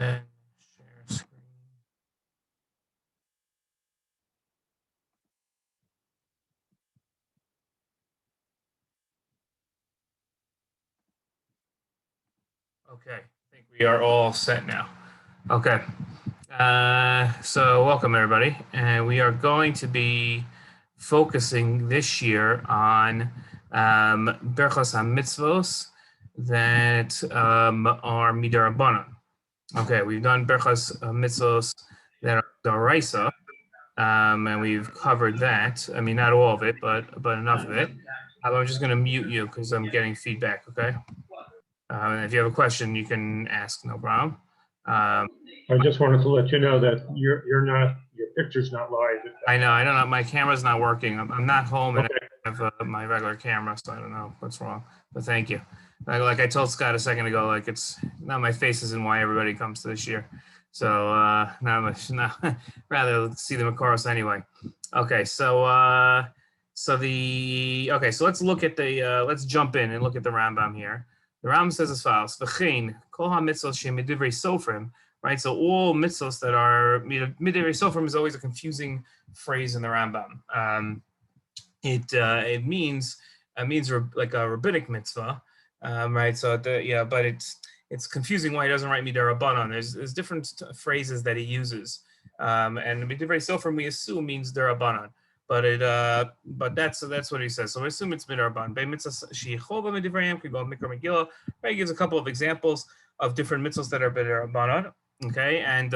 then share screen. Okay, I think we are all set now. Okay, so welcome everybody, and we are going to be focusing this year on Birchas Hamitzvos that are derabonon. Okay, we've done Birchas Mitzvos that are deraisa, and we've covered that. I mean, not all of it, but enough of it. I'm just going to mute you because I'm getting feedback. Okay. And if you have a question, you can ask. No problem. I just wanted to let you know that your picture's not live. I know. My camera's not working. I'm not home, and I have my regular camera, so I don't know what's wrong. But thank you. Like I told Scott a second ago, like it's not my face isn't why everybody comes to this year. So not much. No, rather see the Makoros anyway. Okay, so let's look at the let's jump in and look at the Rambam here. The Rambam says as follows: V'chein kol hamitzvos shemidivrei sofrim. Right, so all mitzvos that are midivrei sofrim is always a confusing phrase in the Rambam. It means like a rabbinic mitzvah, right? So but it's confusing why he doesn't write derabonon. There's different phrases that he uses, and midivrei sofrim we assume means derabonon. But that's what he says. So we assume it's derabonon. Mitzvos hova midivrayim kibal mikra megillah. Right, he gives a couple of examples of different mitzvos that are derabonon. Okay, and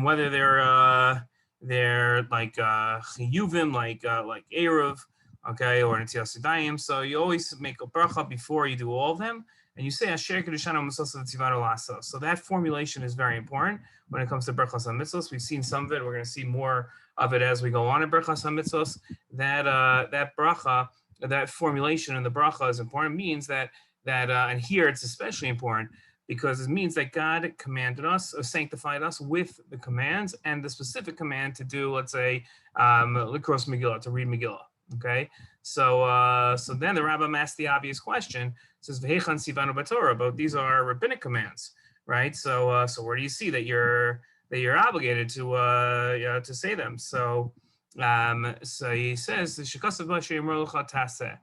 whether they're like chiyuvim, like eruv, okay, or netilas yadayim. So you always make a brachah before you do all of them, and you say asher k'deshanu mitzvos v'tzivanu lasos. So that formulation is very important when it comes to Berachos and mitzvos. We've seen some of it. We're going to see more of it as we go on in Berachos and mitzvos. That bracha, that formulation in the bracha is important. It means that and here it's especially important, because it means that God commanded us or sanctified us with the commands and the specific command to do, let's say, likros Megillah, to read Megillah. Okay, so then the Rambam asks the obvious question. It says v'heichan sivanu b'Torah, but these are rabbinic commands, right? So where do you see that you're obligated to say them? So he says shekasav b'sheimor l'cha taseh.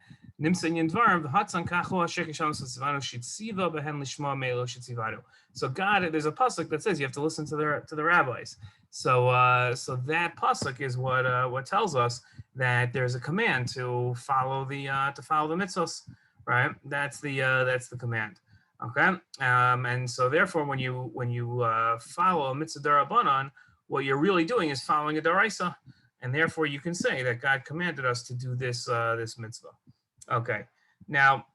So God, there's a pasuk that says you have to listen to the rabbis. So that pasuk is what tells us that there's a command to follow the mitzvos, right? That's the command. Okay, and so therefore, when you follow a mitzvah derabonon, what you're really doing is following a deraisa, and therefore you can say that God commanded us to do this mitzvah. Okay, now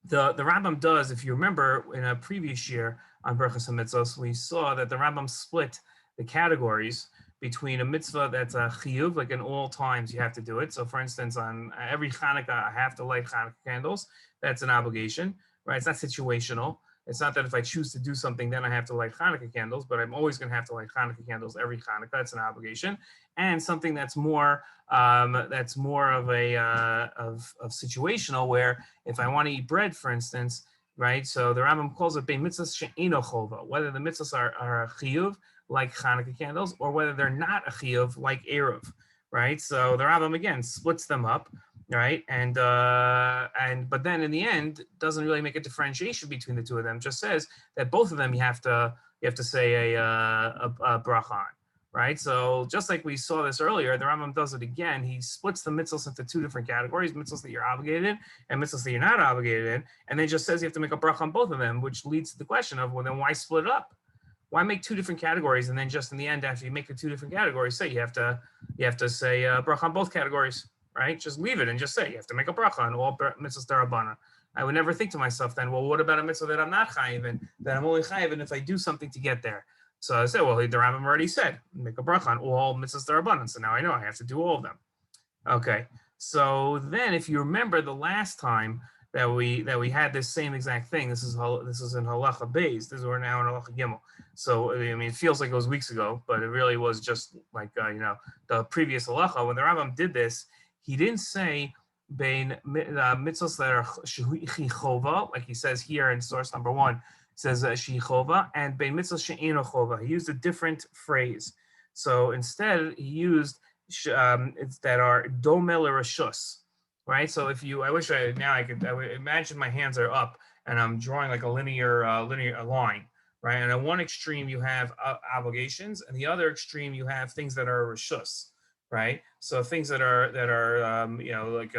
the Rambam does, if you remember in a previous year on Birchas Hamitzvos, we saw that the Rambam split the categories between a mitzvah that's a chiyuv, like in all times you have to do it. So for instance, on every Hanukkah, I have to light Hanukkah candles. That's an obligation, right? It's not situational. It's not that if I choose to do something, then I have to light Hanukkah candles, but I'm always going to have to light Hanukkah candles every Hanukkah. It's an obligation. And something that's more of a of situational, where if I want to eat bread, for instance, right? So the Rambam calls it mitzvos she'eino chova, whether the mitzvahs are a chiyuv like Hanukkah candles, or whether they're not a chiyuv like eruv, right? So the Rambam again splits them up. Right, but then in the end doesn't really make a differentiation between the two of them. Just says that both of them you have to say a brachah on, right? So just like we saw this earlier, the Rambam does it again. He splits the mitzvos into two different categories: mitzvos that you're obligated in and mitzvos that you're not obligated in, and then just says you have to make a brachah on both of them, which leads to the question of, well, then why split it up? Why make two different categories and then just in the end, after you make the two different categories, say you have to say brachah on both categories? Right? Just leave it and just say you have to make a brachah on all mitzvahs derabonon. I would never think to myself then, well, what about a mitzvah that I'm not chayiv in, that I'm only chayiv in if I do something to get there? So I said, well, the Rambam already said, make a brachah on all mitzvahs derabonon. So now I know I have to do all of them. Okay. So then if you remember the last time that we had this same exact thing, this is in halacha beis, we're now in halacha gimel. So I mean, it feels like it was weeks ago, but it really was just like the previous halacha. When the Rambam did this, he didn't say mitzvos that are chova, like he says here in source number 1, says she chova, and bein mitzvos she'eino chova. He used a different phrase. So instead, he used that are dome l'rashus, right? So if you, I wish I would imagine my hands are up and I'm drawing like a linear line, right? And at one extreme you have obligations, and the other extreme you have things that are rashus, right? So things that are like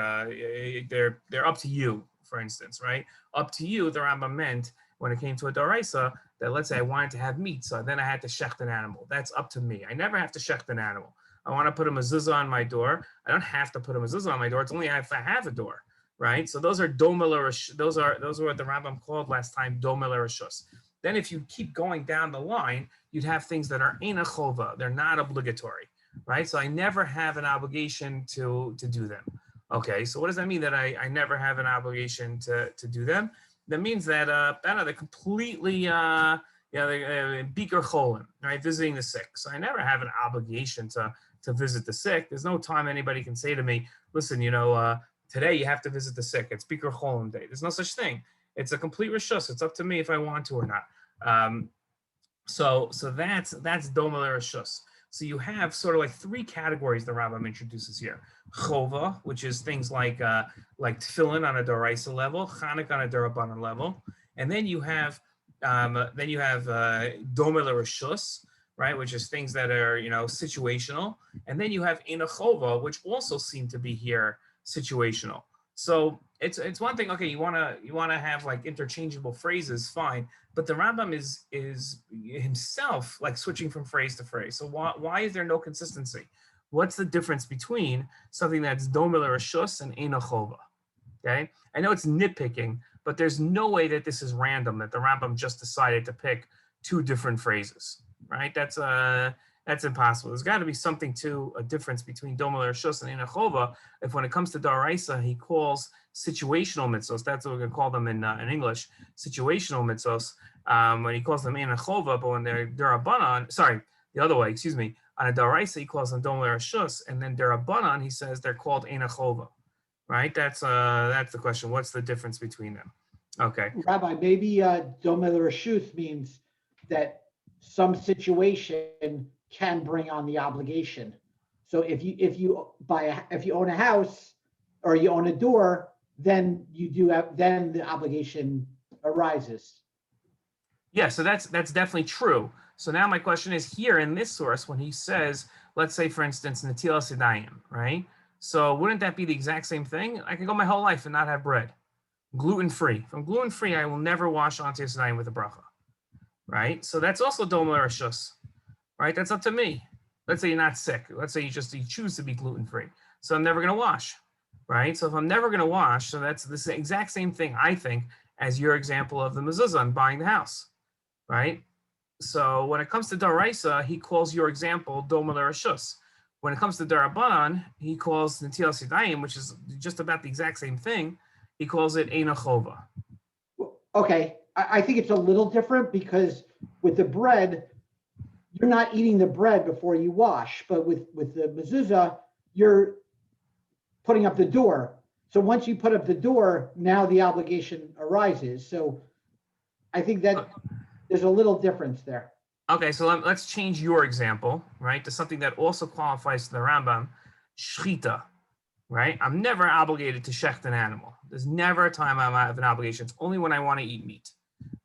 they're up to you, for instance, right? Up to you, the Rambam meant when it came to a daraisa that, let's say I wanted to have meat, so then I had to shecht an animal. That's up to me. I never have to shecht an animal. I want to put a mezuzah on my door. I don't have to put a mezuzah on my door. It's only if I have a door, right? So those are dome l'rashus. Those are what the Rambam called last time dome l'rashus. Then if you keep going down the line, you'd have things that are eina chova. They're not obligatory, right? So I never have an obligation to do them. Okay, so what does that mean that I never have an obligation to do them? That means that they're completely biker cholim, right? Visiting the sick. So I never have an obligation to visit the sick. There's no time anybody can say to me, listen, today you have to visit the sick. It's biker cholim day. There's no such thing. It's a complete reshus. It's up to me if I want to or not. So that's dome l'rashus. So you have sort of like three categories the Rambam introduces here: chova, which is things like tefillin on a deraisa level, Chanukah on a derabonon level, and then you have dome l'rashus, right, which is things that are situational, and then you have eina chova, which also seem to be here situational. So it's one thing. Okay, you wanna have like interchangeable phrases, fine. But the Rambam is himself like switching from phrase to phrase. So why is there no consistency? What's the difference between something that's dome l'rashus and eina chova? Okay, I know it's nitpicking, but there's no way that this is random, that the Rambam just decided to pick two different phrases, right? That's impossible. There's got to be something to a difference between dome l'rashus and eina chova. If when it comes to daraisa, he calls situational mitzvos, that's what we're going to call them in English, situational mitzvos, when he calls them eina chova, but when they're derabonon, the other way, excuse me, on a daraisa, he calls them dome l'rashus, and then derabonon, he says they're called eina chova, right? That's the question. What's the difference between them? Okay. Rabbi, maybe dome l'rashus means that some situation can bring on the obligation. So if you own a house or you own a door, then then the obligation arises. Yeah, so that's definitely true. So now my question is, here in this source, when he says, let's say for instance, netilas yadayim, right? So wouldn't that be the exact same thing? I can go my whole life and not have bread, gluten-free. If I'm gluten-free, I will never wash netilas yadayim with a brachah, right? So that's also dome l'rashus, right? That's up to me. Let's say you're not sick. Let's say you choose to be gluten-free. So I'm never going to wash, right? So if I'm never going to wash, so that's the exact same thing, I think, as your example of the mezuzah and buying the house, right? So when it comes to daraisa, he calls your example dome l'rashus. When it comes to derabonon, he calls netilas yadayim, which is just about the exact same thing. He calls it eina chova. Okay, I think it's a little different because with the bread, you're not eating the bread before you wash, but with the mezuzah, you're putting up the door. So once you put up the door, now the obligation arises. So I think that there's a little difference there. Okay, so let's change your example, right, to something that also qualifies to the Rambam, shchita, right? I'm never obligated to shecht an animal. There's never a time I have an obligation. It's only when I want to eat meat.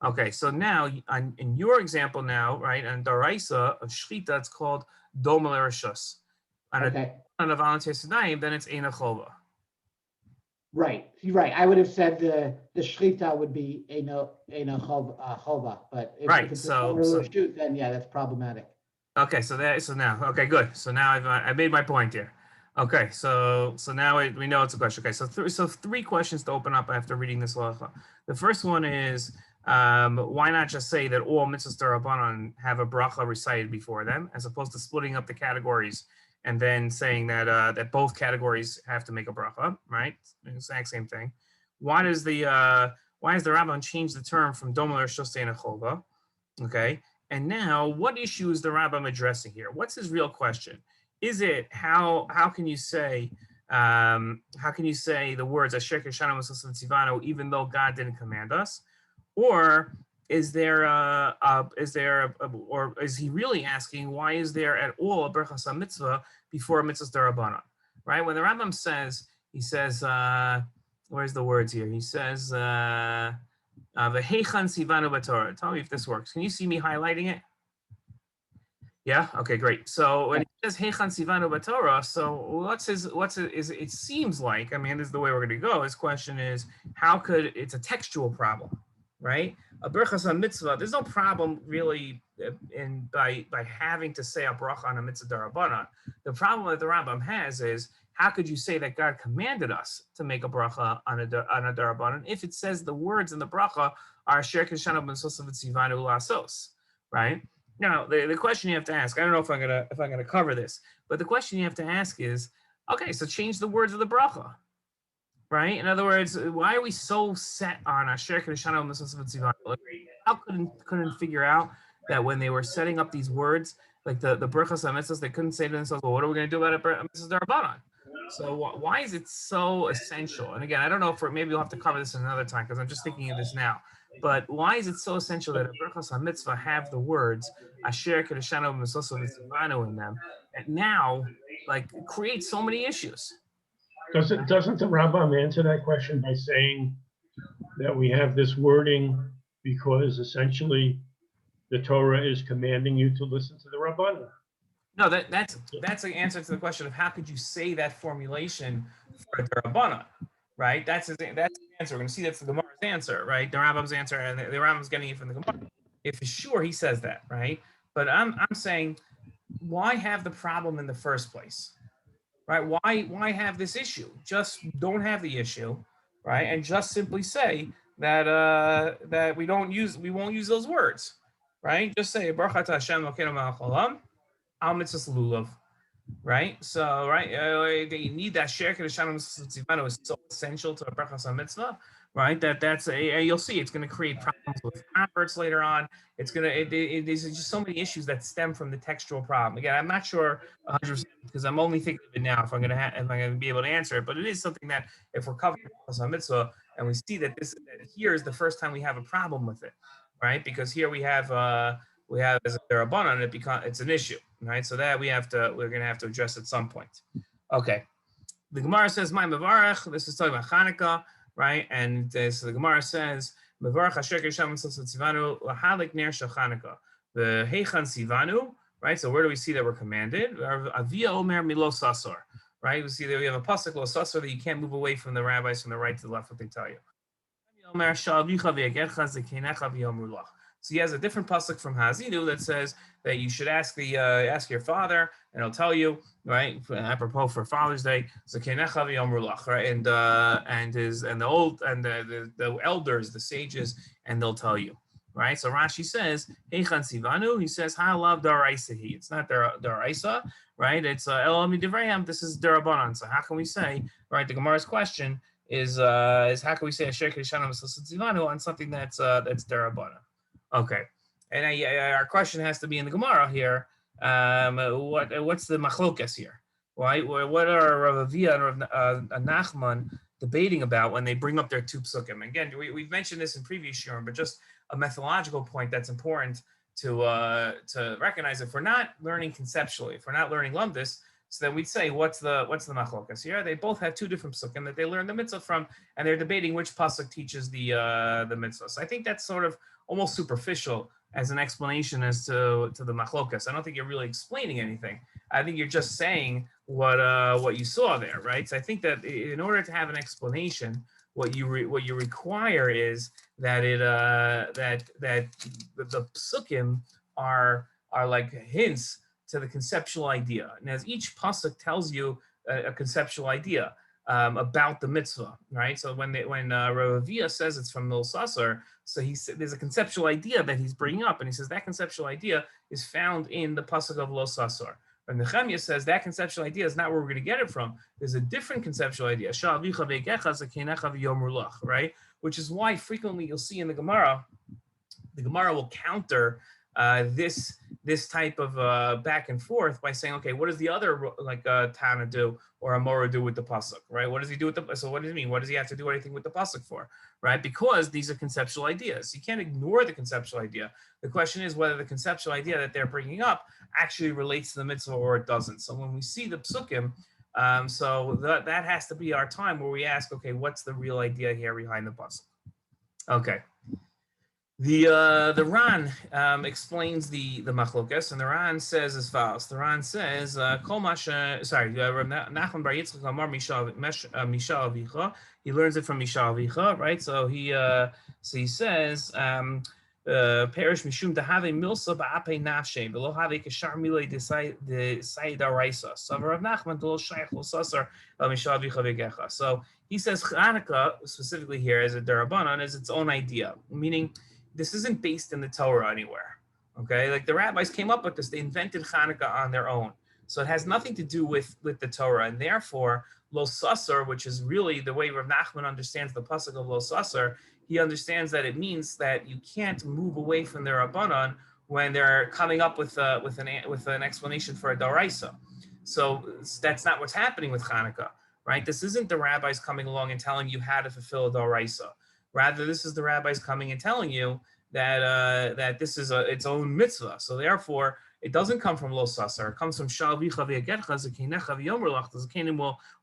Okay, so now in your example now, right, on daraisa of shchita, it's called dome l'rashus. On a volunteer sedayim, then it's eina chova. Right, you're right. I would have said the shchita would be eina chova, but if it's a shoot, then yeah, that's problematic. Okay, so now, okay, good. So now I made my point here. Okay, so now we know it's a question. Okay, so three questions to open up after reading this halacha. The first one is, why not just say that all mitzvos derabonon have a brachah recited before them, as opposed to splitting up the categories and then saying that that both categories have to make a brachah, right? Exact same thing. Why does the Ramban change the term from dome l'rashus to eina chova? Okay, and now what issue is the Rambam addressing here? What's his real question? Is it how can you say the words asher keshanu tzivanu even though God didn't command us, or or is he really asking why is there at all a Birchas mitzvah before mitzvahs derabonon, right? When the Rambam says, he says, where's the words here? He says, "V'heichan sivanu b'Torah." Tell me if this works. Can you see me highlighting it? Yeah. Okay. Great. So when he says "Heichan sivanu b'Torah," so it seems like, I mean, this is the way we're going to go. His question is, how could it's a textual problem, right? A Birchas mitzvah, there's no problem really by having to say a bracha on a mitzvah derabonon. The problem that the Rambam has is, how could you say that God commanded us to make a bracha on a derabonon if it says the words in the bracha are asher k'dshanu b'mitzvos v'tzivanu lasos, right? Now the question you have to ask, I don't know if I'm gonna cover this, but the question you have to ask is, okay, so change the words of the bracha. Right? In other words, why are we so set on asher k'dshanu b'mitzvos v'tzivanu? How couldn't figure out that when they were setting up these words, like the Birchas and mitzvos, they couldn't say to themselves, well, what are we going to do about a mitzvah derabonon? So why is it so essential? And again, I don't know if maybe we'll have to cover this another time because I'm just thinking of this now. But why is it so essential that a Birchas mitzvah have the words asher k'dshanu b'mitzvos v'tzivanu in them, and now like create so many issues? Doesn't the Rambam answer that question by saying that we have this wording because essentially the Torah is commanding you to listen to the Rabbanan? No, that's the answer to the question of how could you say that formulation for a derabonon, right? That's the answer. We're going to see that's the Gemara's answer, right? The Rambam's answer, and the Rambam's getting it from the Gemara. If it's sure, he says that, right? But I'm saying, why have the problem in the first place, right? Why have this issue? Just don't have the issue, right? And just simply say that that we won't use those words, right? Just say brachah to Hashem Elokeinu melech haolam al mitzvos lulav, right? So they need that share k'dshanu b'mitzvos is so essential to a brachas mitzvah, right? That's you'll see it's going to create problems with converts later on. It's there's just so many issues that stem from the textual problem. Again, I'm not sure 100% because I'm only thinking of it now if I'm going to be able to answer it. But it is something that if we're covering brachas mitzvah and we see that here is the first time we have a problem with it, right? Because here we have as a derabonon, it's an issue, right? So that we're going to have to address at some point. Okay, the Gemara says, "My mevarach." This is talking about Hanukkah, right? And so the Gemara says, "Mevarach asher k'dshanu b'mitzvos v'tzivanu lahadlik ner shel Hanukkah v'heichan sivanu." Right. So where do we see that we're commanded? Avia omer milo sasor. Right. We see that we have a pasuk lo sasor that you can't move away from the rabbis from the right to the left. What they tell you. So he has a different pasuk from Haazinu that says that you should ask your father, and he'll tell you, right? Apropos for Father's Day, right? And the elders, the sages, and they'll tell you, right? So Rashi says, "Heichan sivanu." He says, "Ha'alav daraisa." It's not daraisa, right? It's elam midivrayim. This is derabonon. So how can we say, right? The Gemara's question is how can we say asher k'dshanu b'mitzvos v'tzivanu on something that's derabonon? Okay, and our question has to be in the Gemara here. What's the machlokas here? Right? What are Rav Avia and Rav Nachman debating about when they bring up their two pesukim? Again, we've mentioned this in previous Shiur, but just a methodological point that's important to recognize. If we're not learning conceptually, if we're not learning lumdus, so then we'd say, what's the machlokas here? They both have two different pesukim that they learn the mitzvah from, and they're debating which pasuk teaches the mitzvah. So I think that's sort of almost superficial as an explanation as to the machlokas. I don't think you're really explaining anything. I think you're just saying what you saw there, right? So I think that in order to have an explanation, what you require is that that the pesukim are like hints to the conceptual idea, and as each pasuk tells you a conceptual idea about the mitzvah, right? So when Rav Avia says it's from Mil Sasar, so there's a conceptual idea that he's bringing up, and he says that conceptual idea is found in the pasuk of Lo Sasar. And Nehemiah says that conceptual idea is not where we're going to get it from. There's a different conceptual idea, right? Which is why frequently you'll see in the Gemara will counter this this type of back and forth by saying, okay, what does the other Tana do or Amora do with the pasuk, right? What does he do with the? So what does it mean? What does he have to do anything with the pasuk for, right? Because these are conceptual ideas. You can't ignore the conceptual idea. The question is whether the conceptual idea that they're bringing up actually relates to the mitzvah or it doesn't. So when we see the pesukim, so that has to be our time where we ask, okay, what's the real idea here behind the pasuk? Okay. The Ran explains the machlokas, and the Ran says as follows. The Ran says, Rav Nachman bar Yitzchak amar Misha Avicha. He learns it from Misha Avicha, right? So he says, Perish mishum dahave milsa ba'ape nafshe below have kashar milei de saida raisa. So Rav Nachman dol shaykh l'sasar Misha Avicha v'gecha. So he says Chanukah specifically here as a derabonon is its own idea, meaning this isn't based in the Torah anywhere, okay? Like the rabbis came up with this, they invented Hanukkah on their own. So it has nothing to do with the Torah, and therefore, lo sasar, which is really the way Rav Nachman understands the pasuk of lo sasar, he understands that it means that you can't move away from their Rabbanon when they're coming up with an explanation for a daraisa. So that's not what's happening with Hanukkah, right? This isn't the rabbis coming along and telling you how to fulfill a daraisa. Rather, this is the rabbis coming and telling you that this is its own mitzvah. So therefore, it doesn't come from lo sasar. It comes from shal vicha v'yagetcha zekinecha v'yomer lach. The zakenim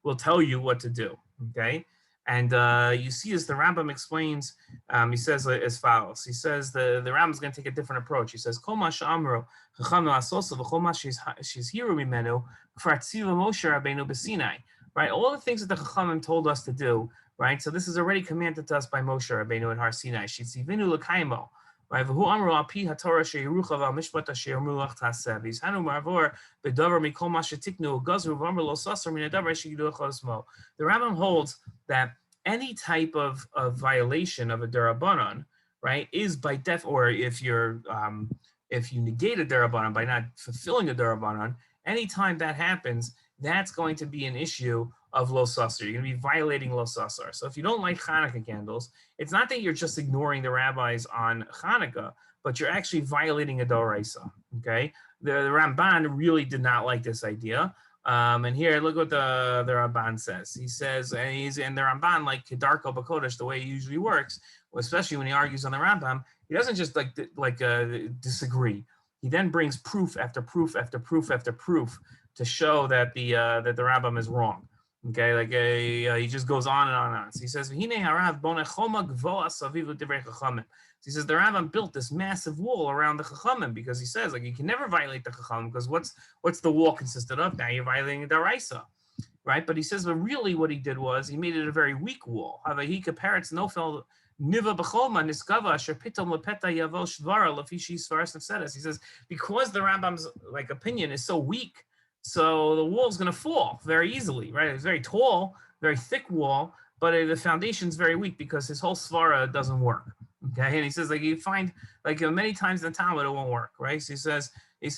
will tell you what to do. Okay, and you see as the Rambam explains, he says as follows. He says the Rambam is going to take a different approach. He says kol ma she'amru chacham la'asoso v'chol ma shizhiru mimenu v'fartziva Moshe Rabbeinu b'Sinai. Right, all the things that the Chachamim told us to do. Right, so this is already commanded to us by Moshe Rabbeinu at Har Sinai. Shitzivinu l'kaimo. Right, v'hu amru al pi haTorah sheyirucha v'al she'amru lach taseh. V'yishanu marvor b'davar mikol ma shetiknu gazru v'amru lo sasar min hadavar sheyidu l'chosmo. The Rambam holds that any type of violation of a derabonon, right, is by or if you negate a derabonon by not fulfilling a derabonon, anytime that happens, that's going to be an issue of lo sasar. You're going to be violating lo sasar. So if you don't light Hanukkah candles, it's not that you're just ignoring the rabbis on Hanukkah, but you're actually violating a doraisa. Okay, the Ramban really did not like this idea. And here, look what the Ramban says. He says, and the Ramban, like Kedarko Bakodesh, the way he usually works, especially when he argues on the Rambam, he doesn't just disagree. He then brings proof after proof after proof after proof to show that the Rambam is wrong. Okay, he just goes on and on and on. So he says, so he says the Rambam built this massive wall around the Chachamim because he says you can never violate the Chachamim because what's the wall consisted of? Now you're violating the daraisa, right? But he says, but really what he did was he made it a very weak wall. He compares nofel. He says, because the Rambam's opinion is so weak, so the wall is going to fall very easily, right? It's very tall, very thick wall, but the foundation's very weak because his whole svara doesn't work. Okay, and he says you find many times in the Talmud it won't work, right? So he says right.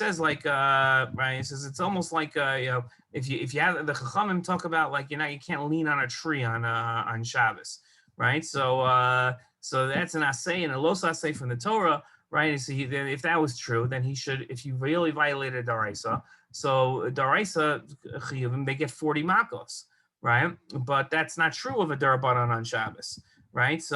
He says it's almost like if you have the Chachamim talk about you can't lean on a tree on Shabbos, right? So that's an assay and a los assay from the Torah, right? So if that was true, then he should, if you really violated daraisa. So daraisa chiyuvim, they get 40 makos, right? But that's not true of a derabonon on Shabbos, right? So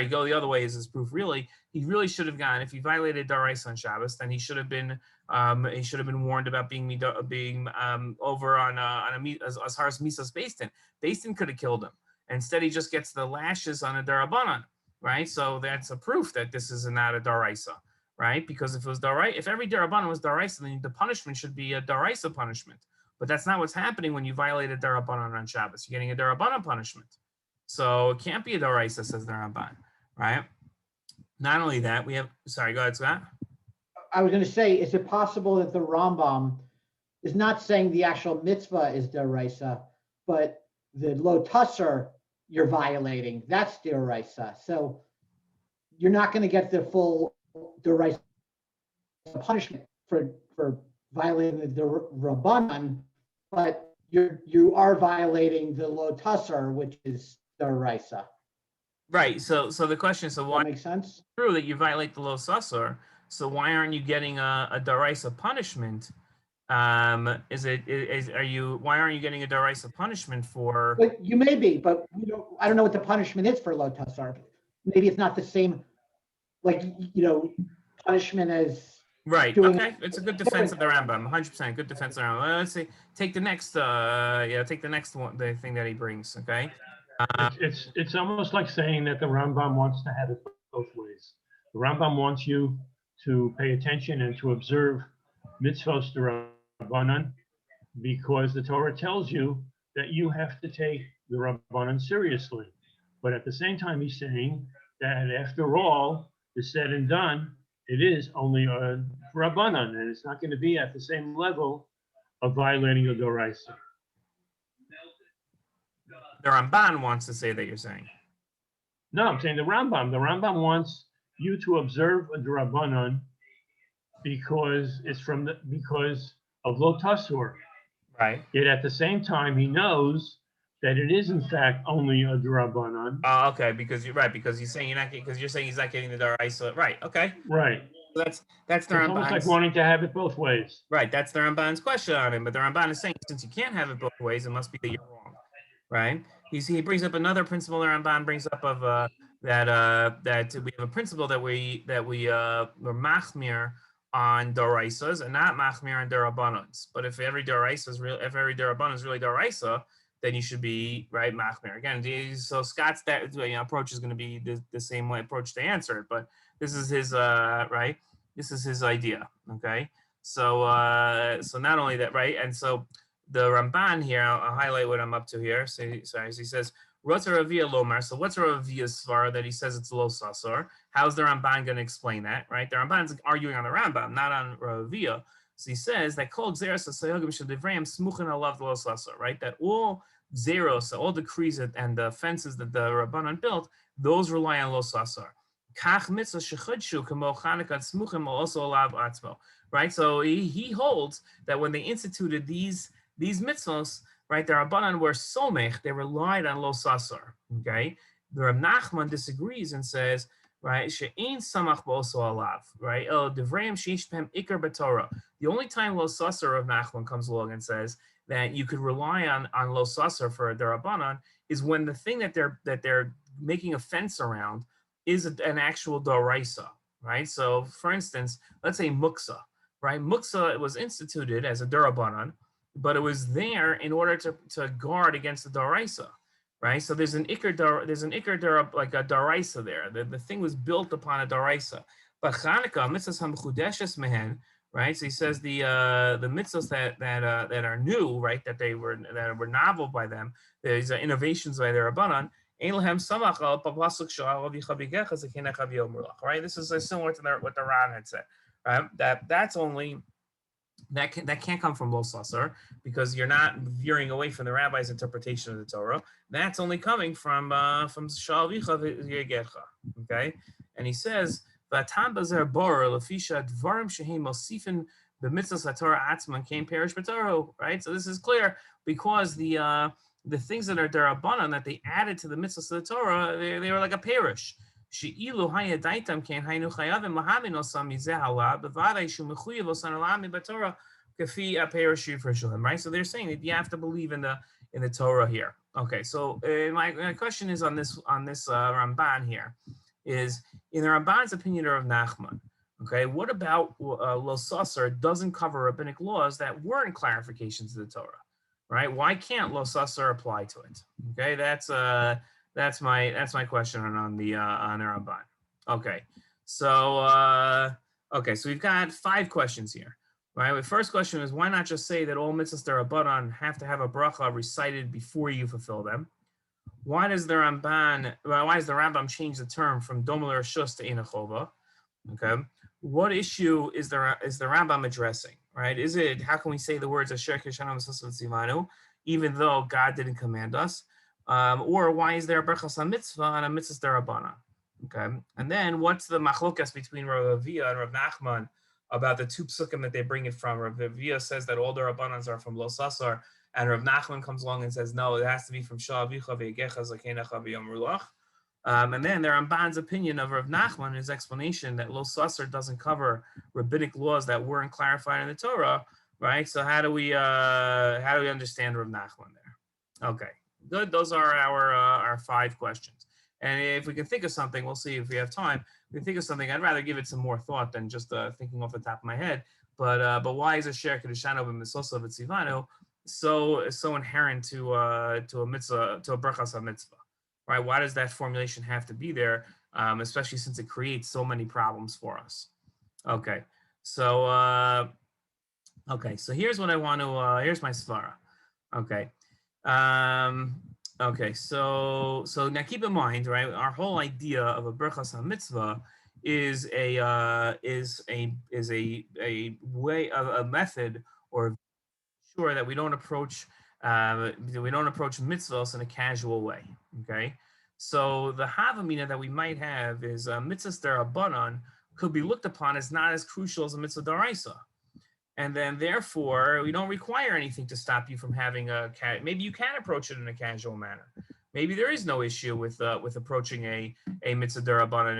go the other way is his proof. Really, he really should have gone if he violated daraisa on Shabbos, then he should have been warned about being over on as far as misas Beistin. Beistin could have killed him. Instead, he just gets the lashes on a derabonon, right? So that's a proof that this is not a daraisa. Right? Because if it was if every derabonon was daraisa, then the punishment should be a daraisa punishment. But that's not what's happening when you violate a derabonon on Shabbos. You're getting a derabonon punishment. So it can't be a daraisa, says the Ramban, right? Not only that, we have, sorry, go ahead, Scott. I was going to say, is it possible that the Rambam is not saying the actual mitzvah is deraisa, but the lo tasar you're violating, that's deraisa. So you're not going to get the full deraisa punishment for violating the derabonon, but you are violating the lo tasar, which is deraisa. Right. So the question is, so why that makes sense? True that you violate the lo tasar, So why aren't you getting a daraisa punishment? Why aren't you getting a daraisa punishment for? But you may be, but I don't know what the punishment is for lo tasar. Maybe it's not the same, like, punishment as Right. doing. Okay. It's a good defense of the Rambam. 100% good defense of the Rambam. Let's see. Take the next. Take the next one. The thing that he brings. Okay. It's almost like saying that the Rambam wants to have it both ways. The Rambam wants you to pay attention and to observe mitzvos derabonon, because the Torah tells you that you have to take the Rabbanon seriously. But at the same time, he's saying that after all is said and done, it is only a Rabbanon, and it's not going to be at the same level of violating the Doraisa. The Ramban wants to say that you're saying. No, I'm saying the Rambam. The Rambam wants you to observe a derabonon because of lo tasur. Right. Yet at the same time, he knows that it is in fact only a derabonon. Oh, okay. Because you're right. Because he's saying you're saying he's not getting the daraisa. Right. Okay. Right. So that's the It's Ramban's. almost like wanting to have it both ways. Right. That's the Ramban's question on him. But the Ramban is saying since you can't have it both ways, it must be that you're wrong. Right. He brings up another principle. The Ramban brings up of that we have a principle that we're machmir on daraisas and not machmir on derabonons. But if every daraisa is real, if every derabonon is really daraisa, then you should be right machmir. Again, so Scott's approach is going to be the same way approach to answer it. But this is his right. This is his idea. Okay. So not only that, right, and so. The Ramban here, I'll highlight what I'm up to here. So he says, what's a Avia lomar? So what's a Avia's svar that he says it's lo sasor? How's the Ramban going to explain that, right? The Ramban's arguing on the Rambam, not on Avia. So he says that kol gzeros asayogim shedivreim smuchin alav lo sasor, right? That all zeros, all decrees and the fences that the Rabbanan built, those rely on lo sasor. Kach mitzvos shechudshu kamo Chanukah smuchim also alav atzmo, right? So he holds that when they instituted these mitzvos, right, the Rabbanan were somech, they relied on lo sasar. Okay, the Rav Nachman disagrees and says, right, she'ein samach b'oso alav, right, el divrayim sheish behem ikar b'Torah. The only time lo sasar of Nachman comes along and says that you could rely on lo sasar for the Rabbanan is when the thing that they're making a fence around is an actual doraisa, right? So, for instance, let's say muksa, right? Muksa was instituted as a derabonon, but it was there in order to guard against the daraisa, right? So there's an ikar like a daraisa there. The thing was built upon a daraisa. But Chanukah mitzvos hamchudeshes mehen, right? So he says the mitzvos that are new, right? That were novel by them. These are innovations by the Rabbanan. Right? This is similar to what the Ran had said. Right? That's only. That can't come from lo sasar because you're not veering away from the rabbi's interpretation of the Torah. That's only coming from sha'avicha v'yegecha. Okay, and he says v'atam bazer bor lefisha dvarim shehem mosifin b'mitzvos haTorah atzman came perish b'Torah. Right, so this is clear because the things that are derabonon that they added to the mitzvahs of the Torah, they were like a perish. She'ilu hayadaitam ken haynu chayavim lahamin osam mizeh halav b'vaday shu mechuyev osan alami b'Torah kafi aperish for shalom. Right. So they're saying that you have to believe in the Torah here. Okay. So my question is on this Ramban here is in the Ramban's opinion of Nachman. Okay. What about lo sasar doesn't cover rabbinic laws that weren't clarifications of the Torah? Right. Why can't lo sasar apply to it? Okay. That's my question on the Ramban. Okay, so we've got 5 questions here. Right. The first question is why not just say that all mitzvahs derabonon have to have a brachah recited before you fulfill them? Why does the Rambam change the term from doma lirshus to eina chova? Okay, what issue is the Rambam addressing? Right? Is it how can we say the words asher kishanu mitzvos v'tzivanu even though God didn't command us? Or why is there a Berachos hamitzvah and a mitzvos derabonon? Okay, and then what's the machlokas between Rav Avia and Rav Nachman about the 2 pesukim that they bring it from? Rav Avia says that all derabonons are from lo sasar, and Rav Nachman comes along and says no, it has to be from sha'avicha v'yegecha zakenecha v'yom rulach. And then the Ramban's opinion of Rav Nachman, his explanation that lo sasser doesn't cover rabbinic laws that weren't clarified in the Torah, right? So how do we understand Rav Nachman there? Okay, good. Those are our 5 questions. And if we can think of something, we'll see if we have time. If we think of something, I'd rather give it some more thought than just thinking off the top of my head. But why is a share kedeshanu b'mitzvos v'tzivanu so inherent to a mitzvah, to a brachas mitzvah, right? Why does that formulation have to be there, especially since it creates so many problems for us? Okay, so so here's what I want to. Here's my svara. Okay. Okay, so now keep in mind, right? Our whole idea of a brachas mitzvah is a way of a method or sure that we don't approach mitzvos in a casual way. Okay, so the havamina that we might have is mitzvahs derabonon could be looked upon as not as crucial as a mitzvah daraisa. And then, therefore, we don't require anything to stop you from having maybe you can approach it in a casual manner. Maybe there is no issue with approaching a mitzvah derabonon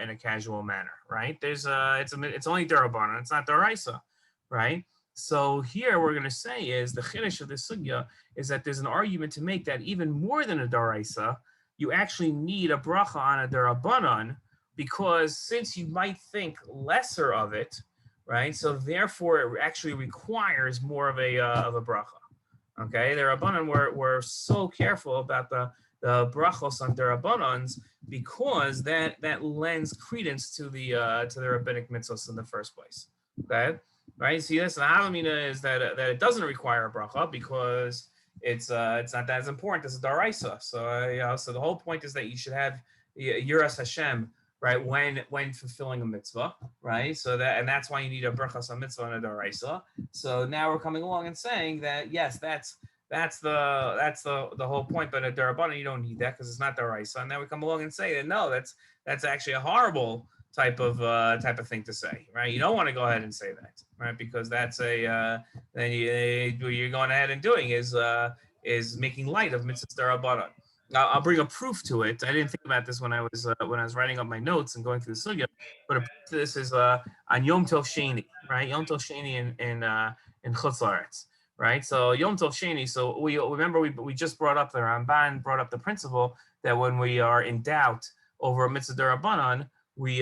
in a casual manner, right? It's only derabonon, it's not daraisa, right? So here we're going to say is the chiddush of this sugya is that there's an argument to make that even more than a daraisa, you actually need a brachah on a derabonon, because since you might think lesser of it, right? So therefore, it actually requires more of a brachah. Okay, the Rabbanan were so careful about the brachos on derabonons because that lends credence to the rabbinic mitzvos in the first place. Okay, right? See, this the havamina is that it doesn't require a bracha because it's not as important as a daraisa. So the whole point is that you should have yiras Hashem, right, when fulfilling a mitzvah, right? So that's why you need a brachas on mitzvah and a daraisa. So now we're coming along and saying that yes, that's the whole point, but a derabonon you don't need that because it's not daraisa. And then we come along and say that no, that's actually a horrible type of thing to say, right? You don't want to go ahead and say that, right? Because that's then what you're going ahead and doing is making light of mitzvahs derabonon. I'll bring a proof to it. I didn't think about this when I was writing up my notes and going through the sugya, but a proof to this is on Yom Tov Sheni, right? Yom Tov Sheni in Chutz La'aretz, right? So Yom Tov Sheni. So we remember we just brought up the Ramban brought up the principle that when we are in doubt over a mitzvah derabonon, we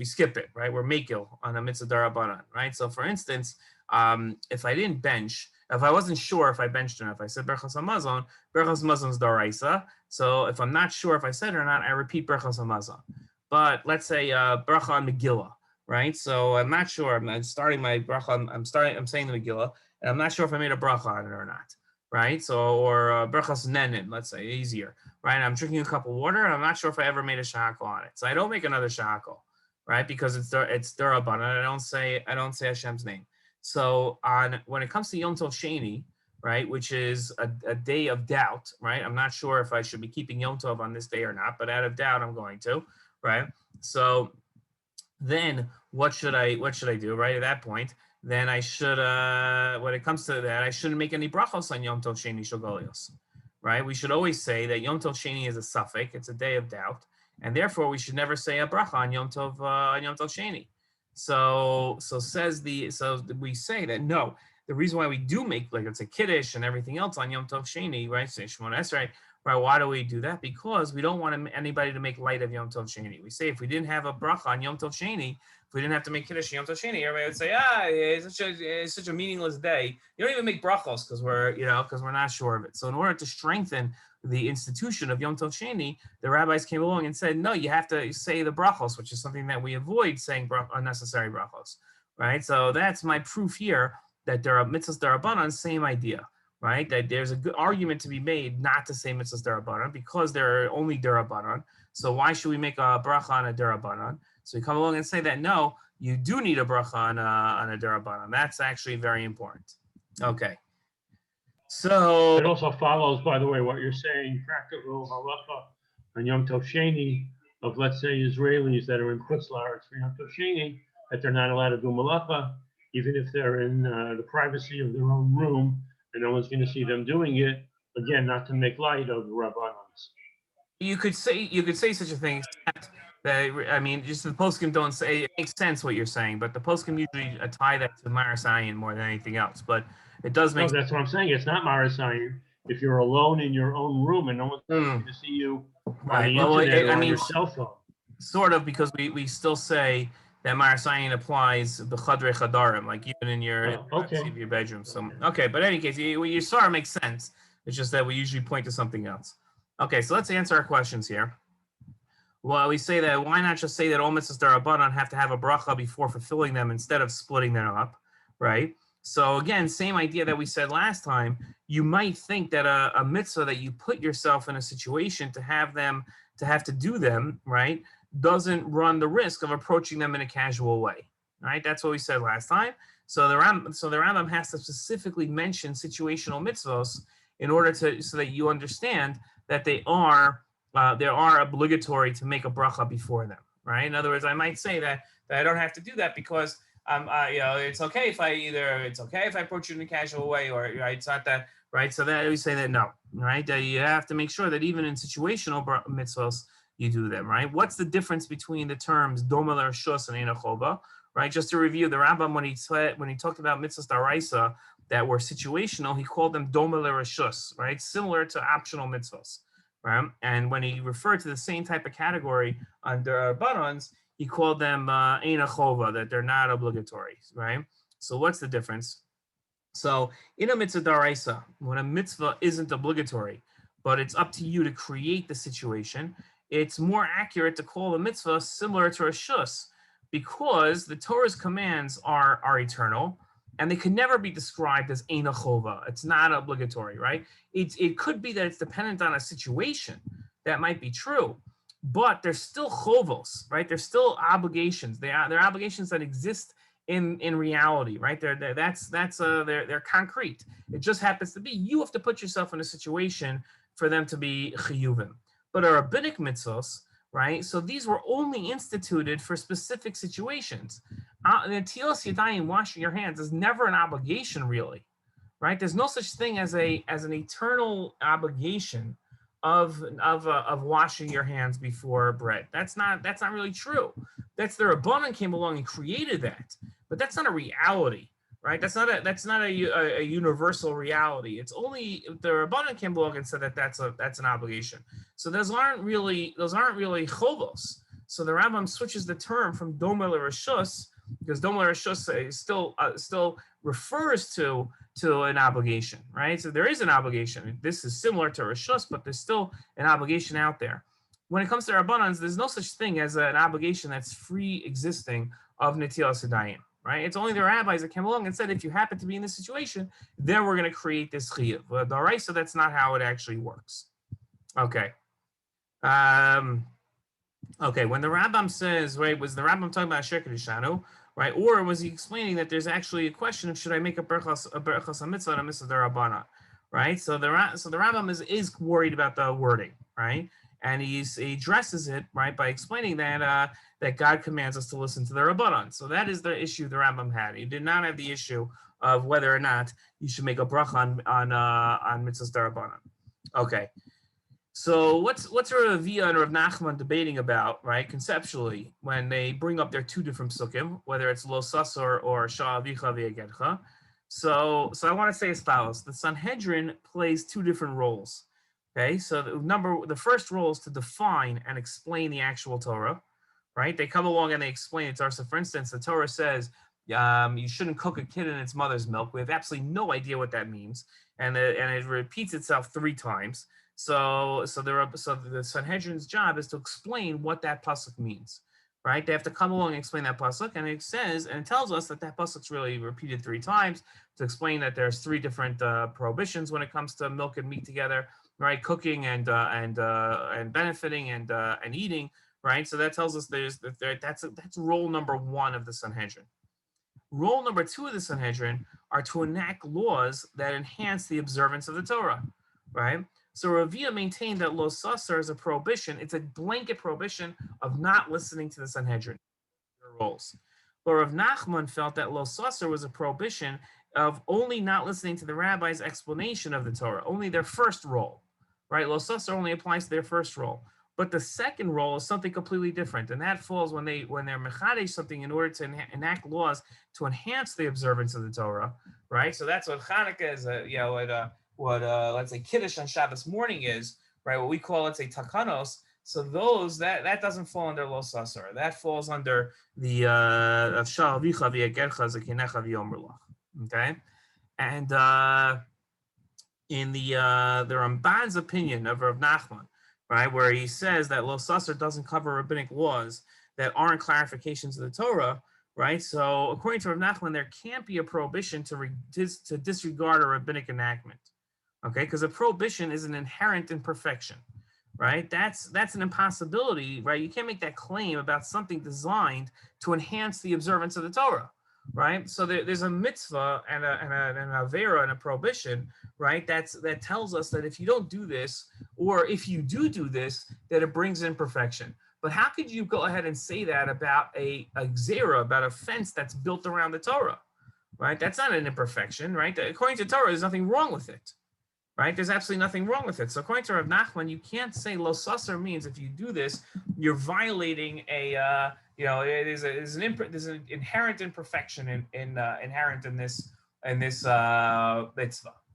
skip it, right? We're makil on a mitzvah derabonon, right? So for instance, if I didn't bench. If I wasn't sure if I benched or not, if I said Berachos Hamazon is daraisa. So if I'm not sure if I said it or not, I repeat Berachos Hamazon. But let's say bracha on Megillah, right? So I'm not sure. I'm starting my bracha. I'm saying the Megillah, and I'm not sure if I made a bracha on it or not, right? So or Berachos Nenin, let's say, easier, right? I'm drinking a cup of water, and I'm not sure if I ever made a shahakol on it. So I don't make another shahakol, right? Because it's derabonon. I don't say Hashem's name. So when it comes to Yom Tov Sheni, right, which is a day of doubt, right? I'm not sure if I should be keeping Yom Tov on this day or not, but out of doubt, I'm going to, right? So then what should I do, right? At that point, then I should, when it comes to that, I shouldn't make any brachos on Yom Tov Sheni Shogolios, right? We should always say that Yom Tov Sheni is a suffix, it's a day of doubt, and therefore we should never say a bracha on Yom Tov Sheni. So we say that no, the reason why we do make like it's a kiddush and everything else on Yom Tov Sheni, right? Say Shemona Esrei, right? Why do we do that? Because we don't want anybody to make light of Yom Tov Sheni. We say if we didn't have a bracha on Yom Tov Sheni, if we didn't have to make kiddush on Yom Tov Sheni, everybody would say, it's such a meaningless day. You don't even make brachos because we're not sure of it. So in order to strengthen the institution of Yom Tov Sheni, the rabbis came along and said, no, you have to say the brachos, which is something that we avoid saying unnecessary brachos, right? So that's my proof here that there are mitzvahs derabonon, same idea, right? That there's a good argument to be made not to say mitzvahs derabonon because they're only derabonon. So why should we make a bracha on a derabonon? So we come along and say that no, you do need a bracha on a derabonon. That's actually very important. Okay. So it also follows, by the way, what you're saying, practical halacha on Yom Tov Sheni of, let's say, Israelis that are in Chutz La'aretz for Yom Tov Sheni, that they're not allowed to do malacha, even if they're in the privacy of their own room, and no one's going to see them doing it. Again, not to make light of the rabbanans. You could say such a thing, except that, I mean, just the pesukim don't say, it makes sense what you're saying, but the pesukim usually tie that to marasayin more than anything else. But it does make No, that's what I'm saying. It's not marasayin. If you're alone in your own room and no one's going to see you on right. the Well, internet or I on mean, your cell phone. sort of, because we still say that marasayin applies b'chadrei chadarim, like even in your privacy of your bedroom. So okay, but in any case, your sort of makes sense. It's just that we usually point to something else. Okay, so let's answer our questions here. Well, we say that why not just say that all mitzvahs derabonon have to have a brachah before fulfilling them instead of splitting them up, right? So again, same idea that we said last time. You might think that a mitzvah that you put yourself in a situation to have to do them, right, doesn't run the risk of approaching them in a casual way, right? That's what we said last time. So the Rambam has to specifically mention situational mitzvos in order so that you understand that they are obligatory to make a bracha before them, right? In other words, I might say that I don't have to do that because it's okay if I approach you in a casual way, or right, it's not that, right? So that we say that no, right? You have to make sure that even in situational mitzvos you do them, right? What's the difference between the terms doma lirshus and eina chova, right? Just to review, the Rambam when he talked about mitzvos daraisa that were situational, he called them doma lirshus, right? Similar to optional mitzvos. Right? And when he referred to the same type of category under derabonon, he called them eina chova, that they're not obligatory, right? So what's the difference? So in a mitzvah daraisa, when a mitzvah isn't obligatory, but it's up to you to create the situation, it's more accurate to call a mitzvah similar to a shus, because the Torah's commands are eternal, and they can never be described as eina chova. It's not obligatory, right? It could be that it's dependent on a situation. That might be true, but they're still chovos, right? They're still obligations. They're obligations that exist in reality, right? They're concrete. It just happens to be you have to put yourself in a situation for them to be chiyuvim. But our rabbinic mitzvos, right? So these were only instituted for specific situations. The tilas yadayim, washing your hands, is never an obligation, really, right? There's no such thing as an eternal obligation of washing your hands before bread. That's not really true. That's the Rabbanan came along and created that, but that's not a reality, right? That's not a universal reality. It's only the Rabbanan came along and said that that's an obligation. So those aren't really chovos. So the Rambam switches the term from doma lirshus, because doma lirshus still refers to an obligation, right? So there is an obligation. This is similar to rishus, but there's still an obligation out there. When it comes to rabbanans, there's no such thing as an obligation that's free existing of netilas yadayim, right? It's only the rabbis that came along and said, if you happen to be in this situation, then we're going to create this chiyuv. But the right, so that's not how it actually works. Okay. Okay, when the Rambam says, right, was the Rambam talking about Asher Kedishanu, right, or was he explaining that there's actually a question of should I make a berachos hamitzvah and a mitzvah derabonon, right? So the Rambam is worried about the wording, right, and he addresses it, right, by explaining that that God commands us to listen to the rabbanon. So that is the issue the Rambam had. He did not have the issue of whether or not you should make a brachah on mitzvahs derabonon. Okay. So what's Avia and Rav Nachman debating about, right, conceptually, when they bring up their two different pesukim, whether it's lo sasor or sha'avicha v'yagedcha? So I want to say as follows: the Sanhedrin plays two different roles. Okay, so the first role is to define and explain the actual Torah, right? They come along and they explain it to us. So for instance, the Torah says you shouldn't cook a kid in its mother's milk. We have absolutely no idea what that means, and it repeats itself 3 times. So the Sanhedrin's job is to explain what that pasuk means, right? They have to come along and explain that pasuk, and it tells us that pasuk's really repeated 3 times to explain that there's 3 different prohibitions when it comes to milk and meat together, right? Cooking and benefiting and eating, right? So that tells us that's role number 1 of the Sanhedrin. Role number 2 of the Sanhedrin are to enact laws that enhance the observance of the Torah, right? So Avia maintained that lo sasar is a prohibition. It's a blanket prohibition of not listening to the Sanhedrin, their roles. But Rav Nachman felt that lo sasar was a prohibition of only not listening to the rabbi's explanation of the Torah, only their first role, right? Lo sasser only applies to their first role. But the second role is something completely different, and that falls when they're mechadesh something in order to enact laws to enhance the observance of the Torah, right? So that's what Hanukkah is, what let's say Kiddush on Shabbos morning is, right? What we call, let's say, takanos. So those that doesn't fall under lo sasser. That falls under the avshal vicha v'yagercha zekinecha v'yomer. Okay, and in the Ramban's opinion of Rav Nachman, right, where he says that lo sasser doesn't cover rabbinic laws that aren't clarifications of the Torah, right? So according to Rav Nachman, there can't be a prohibition to disregard a rabbinic enactment, okay? Because a prohibition is an inherent imperfection, right? That's an impossibility, right? You can't make that claim about something designed to enhance the observance of the Torah, right? So there's a mitzvah and an Avia and a prohibition, right? That tells us that if you don't do this, or if you do this, that it brings in perfection. But how could you go ahead and say that about a gzera, about a fence that's built around the Torah, right? That's not an imperfection, right? According to Torah, there's nothing wrong with it, right? There's absolutely nothing wrong with it. So according to Rav Nachman, you can't say lo sasser means if you do this, you're violating there's an inherent imperfection inherent in this mitzvah,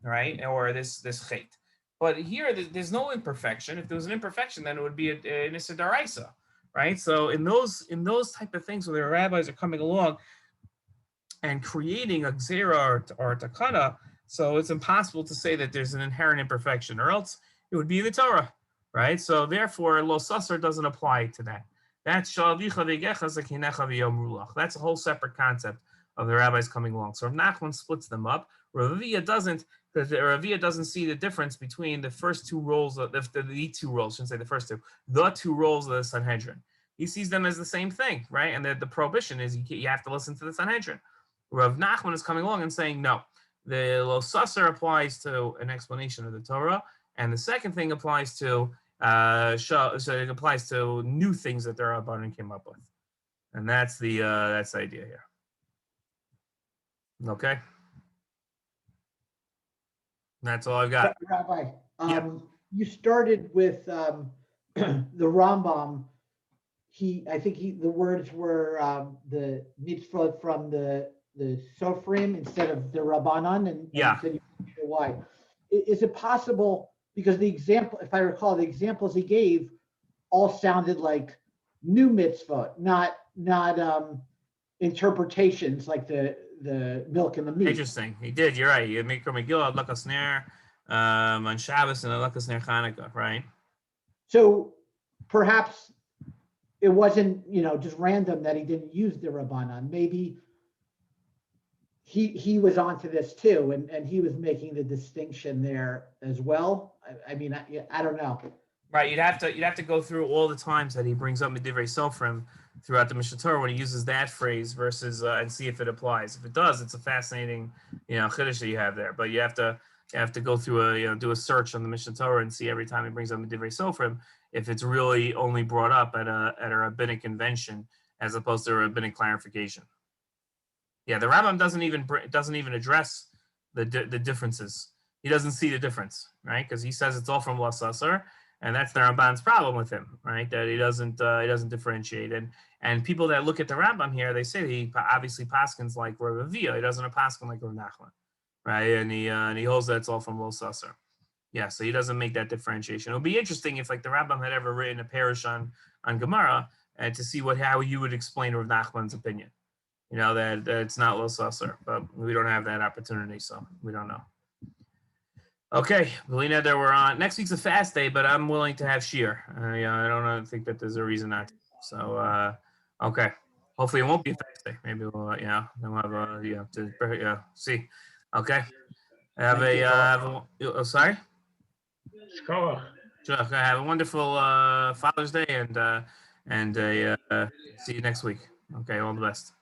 right? Or this chait. But here, there's no imperfection. If there was an imperfection, then it would be an issa daraisa, right? So in those type of things where the rabbis are coming along and creating a gzera or a takana, so it's impossible to say that there's an inherent imperfection, or else it would be in the Torah, right? So therefore, lo sasser doesn't apply to that. That's that's a whole separate concept of the rabbis coming along. So Rav Nachman splits them up. Avia doesn't, because Avia doesn't see the difference between the first two roles, the two roles, I shouldn't say the first two, the two roles of the Sanhedrin. He sees them as the same thing, right? And the prohibition is you have to listen to the Sanhedrin. Rav Nachman is coming along and saying, no, the lo sasser applies to an explanation of the Torah, and the second thing applies to so it applies to new things that the derabonon came up with, and that's the idea here. Okay, that's all I've got. Rabbi, Yep. You started with the Rambam. I think the words were the mitzvah from the sofrim instead of the derabonon, and Yeah. you said you weren't sure why. Is it possible? Because the example, if I recall, the examples he gave all sounded like new mitzvah, not interpretations like the milk and the meat. Interesting. He did. You're right. You make Megillah, Lakas Ner, on Shabbos and Lakas Ner Chanukah, right? So perhaps it wasn't, just random that he didn't use the derabonon. Maybe he was onto this too, and he was making the distinction there as well. I mean, I don't know. Right. You'd have to go through all the times that he brings up Midivrei Sofrim throughout the Mishnah Torah when he uses that phrase versus and see if it applies. If it does, it's a fascinating, chiddush that you have there. But you have to go through do a search on the Mishnah Torah and see every time he brings up Midivrei Sofrim if it's really only brought up at a rabbinic convention as opposed to a rabbinic clarification. Yeah, the Rambam doesn't even address the differences. He doesn't see the difference, right? Because he says it's all from lo sasser, and that's the Ramban's problem with him, right? That he doesn't differentiate. And people that look at the Rambam here, they say he obviously paskins like Rav Avia. He doesn't paskin like Rav Nachman, right? And he holds that it's all from lo sasser. Yeah, so he doesn't make that differentiation. It would be interesting if like the Rambam had ever written a parish on Gemara and to see how you would explain Rav Nachman's opinion. That it's not lo sasser, but we don't have that opportunity, so we don't know. Okay, Belina, there we're on. Next week's a fast day, but I'm willing to have shiur. I don't think that there's a reason not to. So, okay. Hopefully it won't be a fast day. Maybe we'll, then we'll have see. Okay. Sorry? Shkoach. Sure. Have a wonderful Father's Day and see you next week. Okay, all the best.